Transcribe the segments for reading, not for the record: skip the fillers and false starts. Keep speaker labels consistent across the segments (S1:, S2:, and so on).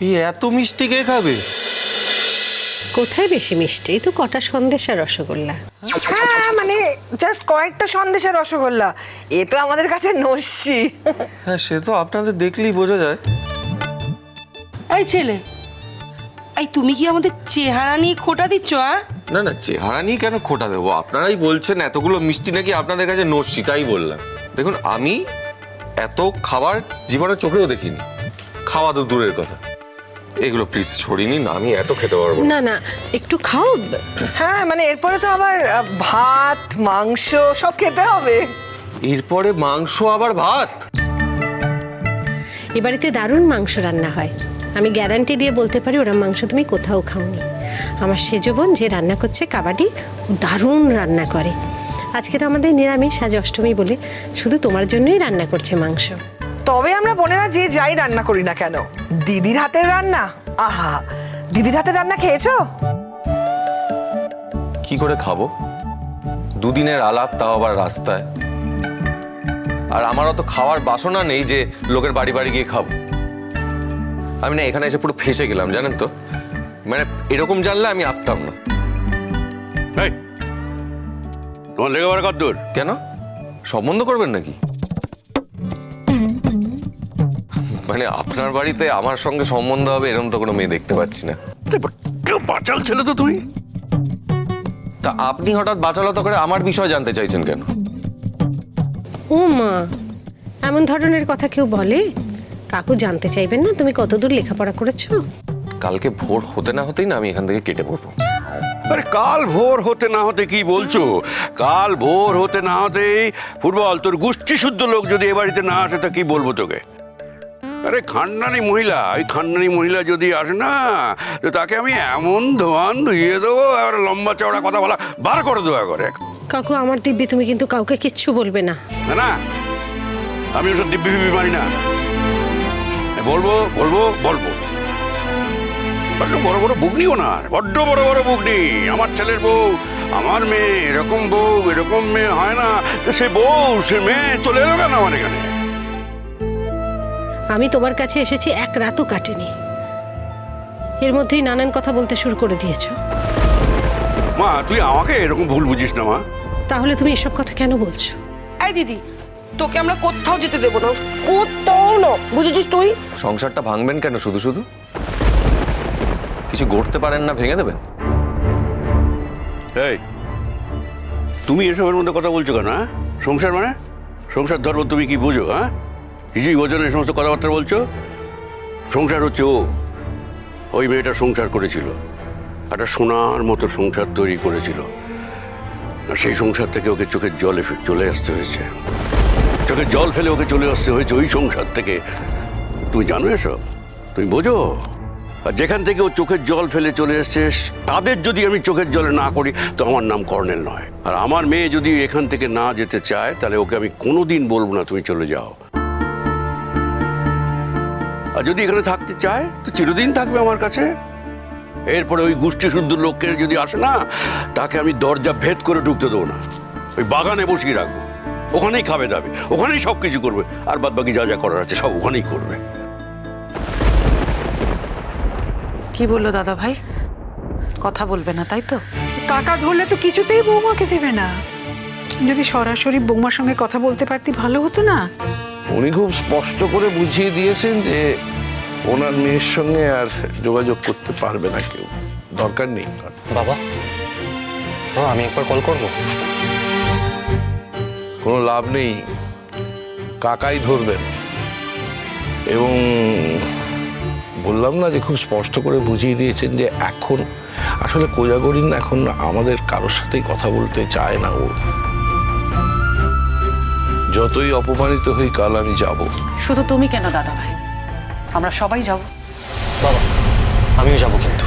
S1: এই এত মিষ্টি কে খাবে?
S2: কোথায় বেশি মিষ্টি? এই তো কটা সন্দেশ আর রসগোল্লা।
S3: হ্যাঁ মানে জাস্ট কয়েকটা সন্দেশ আর রসগোল্লা, এ তো আমাদের কাছে নস্যি।
S1: হ্যাঁ সে তো আপনাদের দেখলেই বোঝা যায়।
S4: এই ছেলে, এই তুমি কি আমাদের চেহারা নিয়ে খোটা দিচ্ছ?
S1: না না, চেহারা নিয়ে কেন খোটা দেবো? আপনারাই বলছেন এতগুলো মিষ্টি নাকি আপনাদের কাছে নস্যি, তাই বললাম। দেখুন আমি এত খাবার জীবনে চোখেও দেখিনি, খাওয়া তো দূরের কথা। এগুলো প্লিজ ছড়িয়ে নিন, আমি এত খেতে পারবো না।
S2: না না, একটু খাও।
S3: হ্যাঁ মানে এরপরে তো আবার ভাত মাংস সব খেতে হবে।
S1: এরপরে মাংস আবার ভাত?
S2: এ বাড়িতে দারুণ মাংস রান্না হয়, আমি গ্যারান্টি দিয়ে বলতে পারি ওরা মাংস তুমি কোথাও খাওনি। আমার সেজ বোন যে রান্না করছে কাবাডি, দারুণ রান্না করে। আজকে তো আমাদের নিরামিষ, আজ অষ্টমী বলে শুধু তোমার জন্যই রান্না করছে মাংস।
S3: তবে আমরা বোনেরা যে যাই রান্না করি না কেন, দিদির হাতের রান্না, আহা, দিদির হাতের রান্না খেয়েছো?
S1: কি করে খাবো? দুদিনের আলাপ, তাও আবার রাস্তায়। আর আমার অত খাওয়ার বাসনা নেই যে লোকের বাড়ি বাড়ি গিয়ে খাবো। আমি না এখানে এসে পুরো ফেঁসে গেলাম জানেন তো। মানে এরকম জানলে আমি আসতাম না।
S5: তোমার লেখাপড়া কত দূর?
S1: কেন সম্বন্ধ করবেন নাকি? মানে আপনার বাড়িতে আমার সঙ্গে সম্বন্ধ হবে এরকম তো কোনো মেয়ে দেখতে পাচ্ছি না।
S5: বাচাল ছেলে তো তুমি।
S1: তা আপনি হঠাৎ বাচালতা করে আমার বিষয় জানতে চাইছেন কেন?
S2: ও মা, এমন ধরনের কথা কেউ বলে? কাকু জানতে চাইবেন না তুমি কতদূর লেখাপড়া করেছো?
S1: কালকে ভোর হতে না হতেই না আমি এখান থেকে কেটে পড়বো।
S5: আরে কাল ভোর হতে না হতে কি বলছো? কাল ভোর হতে না হতেই ফুটবল তোর গোষ্ঠী শুদ্ধ লোক যদি এ বাড়িতে না আসে তা কি বলবো তোকে? আরে খানদানি মহিলা, ওই খানদানি মহিলা যদি আসে না তো তাকে আমি এমন ধোয়ান ধুইয়ে দেবো, আর লম্বা চওড়া কথা বলা বার করে দেওয়া করে।
S2: কাকু আমার দিব্যি তুমি কিন্তু কাউকে কিচ্ছু বলবে না।
S5: না না, আমি ওসব দিব্যি ফিব্বি মানি না। বলবো বলবো বলবো। বড্ড বড় বড় বুগনিও না, বড্ড বড় বড় বুগনি। আমার ছেলের বউ, আমার মেয়ে, এরকম বউ এরকম মেয়ে হয় না। তো সে বউ সে মেয়ে চলে এলো কেন আমার এখানে?
S2: আমি তোমার কাছে এসেছি এক রাতও কাটেনি, এর মধ্যেই নানান কথা বলতে শুরু করে দিয়েছো।
S5: মা তুই আমাকে এরকম ভুল বুঝিস না মা।
S2: তাহলে তুমি এসব কথা কেন বলছো?
S4: এই দিদি, তোকে আমরা কোথাও যেতে দেবো না, কোথাও না, বুঝেছিস তুই?
S1: সংসারটা ভাঙবেন কেন শুধু শুধু? কিছু গড়তে পারেন না, ভেঙে দেবেন?
S5: এই তুমি এসবের মধ্যে কথা বলছো কেন? হ্যাঁ, সংসার মানে সংসার ধর্ম তুমি কি বুঝো? হ্যাঁ, কিছুই বোঝো না, এই সমস্ত কথাবার্তা বলছো। সংসার হচ্ছে ও, ওই মেয়েটা সংসার করেছিল, একটা সোনার মতো সংসার তৈরি করেছিল। আর সেই সংসার থেকে ওকে চোখের জলে চলে আসতে হয়েছে, চোখের জল ফেলে ওকে চলে আসতে হয়েছে ওই সংসার থেকে। তুমি জানো এসব? তুমি বোঝো? আর যেখান থেকে ও চোখের জল ফেলে চলে এসছে তাদের যদি আমি চোখের জলে না করি তো আমার নাম কর্নেল নয়। আর আমার মেয়ে যদি এখান থেকে না যেতে চায় তাহলে ওকে আমি কোনোদিন বলবো না তুমি চলে যাও। আর যদি এখানে থাকতে চায় তো চিরদিন থাকবে আমার কাছে। এরপরে ওই গোষ্ঠী শুদ্ধ লোককে যদি আসে না, তাকে আমি দরজা ভেদ করে ঢুকতে দেবো না, ওই বাগানে বসিয়ে রাখবো। ওখানেই খাবে দাবে, ওখানেই সব কিছু করবে, আর বাদ বাকি যা যা করার আছে সব ওখানেই করবে।
S6: কি বললো দাদা ভাই? কথা বলবে না তাই তো?
S7: কাকা ধরলে তো কিছুতেই বৌমাকে দেবে না। যদি সরাসরি বৌমার সঙ্গে কথা বলতে পারতি ভালো হতো না?
S8: উনি খুব স্পষ্ট করে বুঝিয়ে দিয়েছেন যে ওনার মেয়ের সঙ্গে আর যোগাযোগ করতে পারবে না কেউ, দরকার নেই।
S9: বাবা, আমি একবার কল করব?
S8: কোনো লাভ নেই, কাকাই ধরবেন। এবং বললাম না যে খুব স্পষ্ট করে বুঝিয়ে দিয়েছেন যে এখন আসলে কোজাগরিন এখন আমাদের কারোর সাথেই কথা বলতে চায় না। ও যতই অপমানিত হই কাল আমি যাব।
S6: শুধু তুমি কেন দাদা ভাই, আমরা সবাই যাব।
S9: বাবা আমিও যাব, কিন্তু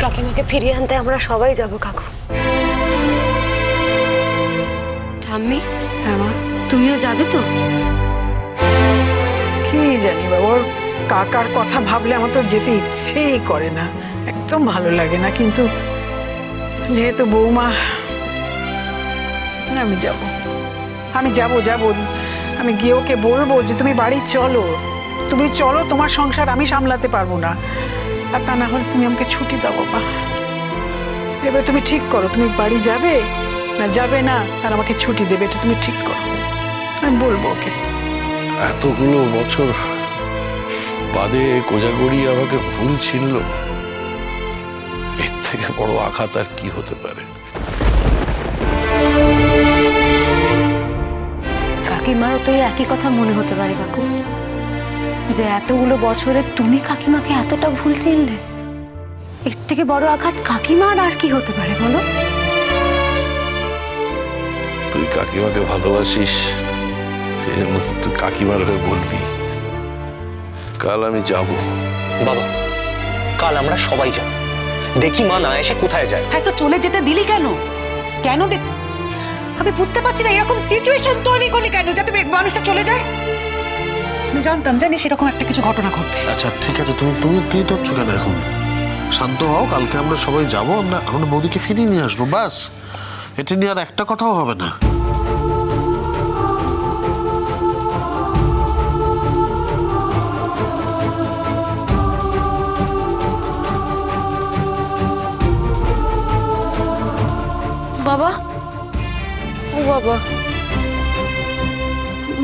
S2: কাকিমাকে ফিরিয়ে আনতে আমরা সবাই যাব কাকু।
S10: ঠাম্মি,
S7: হ্যাঁ মা,
S10: তুমিও যাবে তো?
S7: কি জানি বাবা, ওর কাকার কথা ভাবলে আমার তো যেতে ইচ্ছেই করে না, একদম ভালো লাগে না। কিন্তু যেহেতু বৌমা, আমি যাব, আমি যাব। আমি গিয়ে ওকে বলবো যে তুমি বাড়ি চলো, তুমি চলো, তোমার সংসার আমি সামলাতে পারবো না। আর তা না হলে তুমি আমাকে ছুটি দাও বাবা। এবার তুমি ঠিক করো, তুমি বাড়ি যাবে না যাবে না, আর আমাকে ছুটি দেবে, এটা তুমি ঠিক করো। আমি বলবো ওকে।
S8: এতগুলো বছর বাদে কোজাগরি আমাকে ভুল ছিনল, এর থেকে বড় আঘাত আর কি হতে পারে?
S10: কাকিমারও তো এই একই কথা মনে হতে পারে কাকু, যে এতগুলো বছরে তুমি কাকিমাকে এতটা ভুল চিনলে। এর থেকে বড় আঘাত কাকিমার আর কি হতে পারে বলো?
S8: তুই কাকিমাকে ভালোবাসিস, সেই জন্য তো তুই কাকিমার হয়ে বলবি। কাল আমি যাব।
S9: বাবা, কাল আমরা সবাই যাব, দেখি মা না এসে কোথায় যায়।
S4: হ্যাঁ, তো চলে যেতে দিলি কেন? কেন আমি বুঝতে পারছি না, এরকম সিচুয়েশন তৈরি করলি কেন যাতে মানুষটা চলে যায়? আমি জানতাম, জানি সেরকম একটা কিছু ঘটনা ঘটবে।
S11: আচ্ছা ঠিক আছে, তুমি তুমি তুই ধরছো কেন এখন? শান্ত হও, কালকে আমরা সবাই যাবো, আমরা বৌদিকে ফিরিয়ে নিয়ে আসবো, বাস। এটা নিয়ে আর একটা কথাও হবে না।
S10: বাবা, ও বাবা,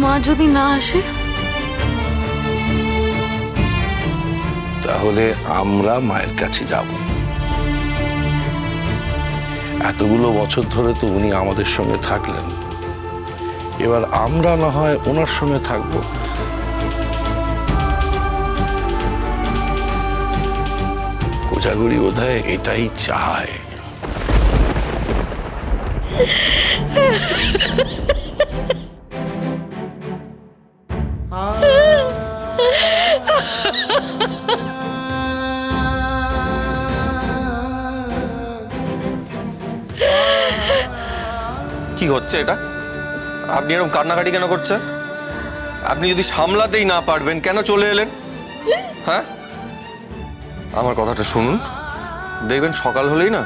S10: মা যদি না আসে?
S8: তাহলে আমরা মায়ের কাছে যাব। এতগুলো বছর ধরে তো উনি আমাদের সঙ্গে থাকলেন, এবার আমরা না হয় ওনার সঙ্গে থাকবো। কোজাগরি বোধহয় এটাই চায়।
S1: কি হচ্ছে এটা? আপনি এরকম কান্নাকাটি কেন করছেন? আপনি যদি সামলাতেই না পারবেন কেন চলে এলেন? হ্যাঁ, আমার কথাটা শুনুন, দেখবেন সকাল হলেই না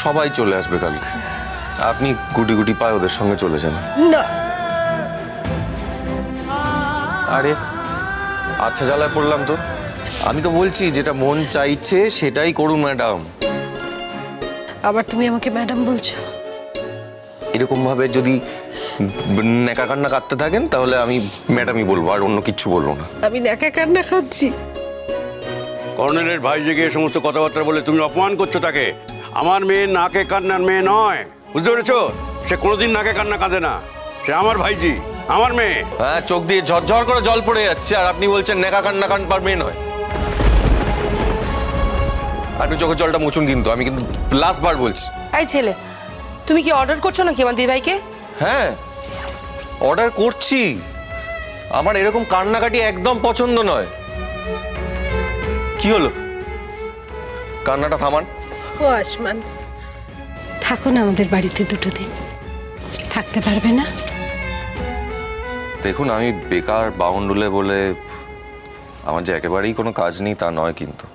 S1: সবাই চলে আসবে কালকে। আপনি গুটি গুটি পায়ে ওদের সঙ্গে চলে যান।
S2: না,
S1: আরে আচ্ছা, জ্বালায় পড়লাম তো। আমি তো বলছি যেটা মন চাইছে সেটাই করুন ম্যাডাম।
S2: আবার তুমি আমাকে ম্যাডাম বলছো?
S1: এরকম ভাবে যদি নেকা কান্না কাটতে থাকেন তাহলে আমি ম্যাডামই বলবো, আর অন্য কিচ্ছু বলবো না।
S2: আমি নেকা কান্না খাচ্ছি?
S5: কর্নেলের ভাই জেগে এই সমস্ত কথাবার্তা বলে তুমি অপমান করছো তাকে। আমার মেয়ে নাকে কান্নার মেয়ে নয়, বুঝতে পেরেছো? সে কোনোদিন নাকে কান্না কাঁদে না। সে আমার ভাইজি, আমার মেয়ে।
S1: হ্যাঁ, চোখ দিয়ে ঝরঝর করে জল পড়ে যাচ্ছে, আর আপনি বলছেন নেকা কান্না কান্নার মেয়ে নয়। আপনি চোখের জলটা মুছুন, কিন্তু আমি কিন্তু লাস্ট বার বলছি।
S4: এই ছেলে, তুমি কি অর্ডার করছো নাকি আমার দিদিভাইকে?
S1: হ্যাঁ, অর্ডার করছি। আমার এরকম কান্নাকাটি একদম পছন্দ নয়। কি হলো? কান্নাটা থামান।
S2: ও আসমান, থাকো না আমাদের বাড়িতে দুটো দিন। থাকতে পারবে না?
S1: দেখুন, আমি বেকার বাউন্ডুলে বলে আমার যে একেবারেই কোনো কাজ নেই তা নয়, কিন্তু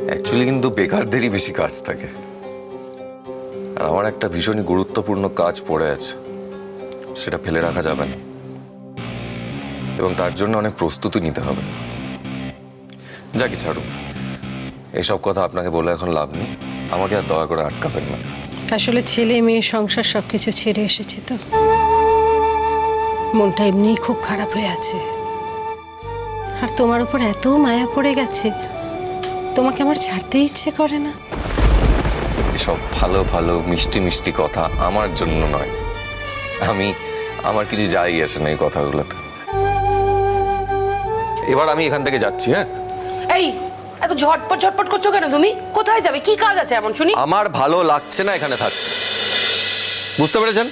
S1: অ্যাকচুয়ালি কিন্তু বেকারদেরই বেশি কাজ থাকে। আর আমার একটা ভীষণই গুরুত্বপূর্ণ কাজ পড়ে আছে, সেটা ফেলে রাখা যাবে না, এবং তার জন্য অনেক প্রস্তুতি নিতে হবে। যাকে ছাড়ুন, এসব কথা আপনাকে বলে এখন লাভ নেই। আমাকে আর দয়া করে আটকাবেন না।
S2: আসলে ছেলে মেয়ে সংসার সবকিছু ছেড়ে এসেছি তো, মনটা এমনিই খুব খারাপ হয়ে আছে। আর তোমার উপর এত মায়া পড়ে গেছে, তোমাকে আমার ছাড়তে ইচ্ছে করে না।
S1: এসব ভালো ভালো মিষ্টি মিষ্টি কথা আমার জন্য নয়। আমার কিছু যাই আসে না এই কথাগুলোতে। এবার আমি এখান থেকে যাচ্ছি। হ্যাঁ,
S4: এই এত ঝটপট ঝটপট করছো কেন? তুমি কোথায় যাবে? কি কাজ আছে এমন শুনি?
S1: আমার ভালো লাগছে না এখানে থাকতে। বুঝতে পেরেছেন?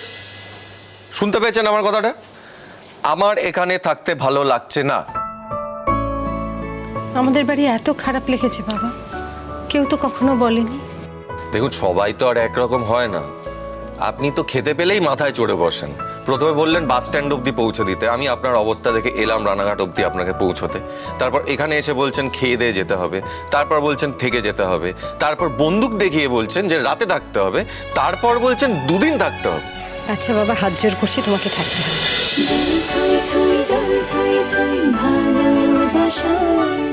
S1: শুনতে পেয়েছেন আমার কথাটা? আমার এখানে থাকতে ভালো লাগছে না।
S2: আমাদের বাড়ি এত খারাপ লেগেছে বাবা, কেউ তো কখনো বলেনি।
S1: দেখুন, সবাই তো আর একরকম হয় না। আপনি তো খেতে পেলেই মাথায় চড়ে বসেন। প্রথমে বললেন বাস স্ট্যান্ড অবধি পৌঁছে দিতে, আমি আপনার অবস্থা দেখে এলাম রানাঘাট অবধি আপনাকে পৌঁছতে। তারপর এখানে এসে বলছেন খেয়ে দিয়ে যেতে হবে, তারপর বলছেন থেকে যেতে হবে, তারপর বন্দুক দেখিয়ে বলছেন যে রাতে থাকতে হবে, তারপর বলছেন দুদিন থাকতে হবে।
S2: আচ্ছা বাবা, হাত জোর করছি, তোমাকে থাকতে হবে।
S10: ভালো ভাষা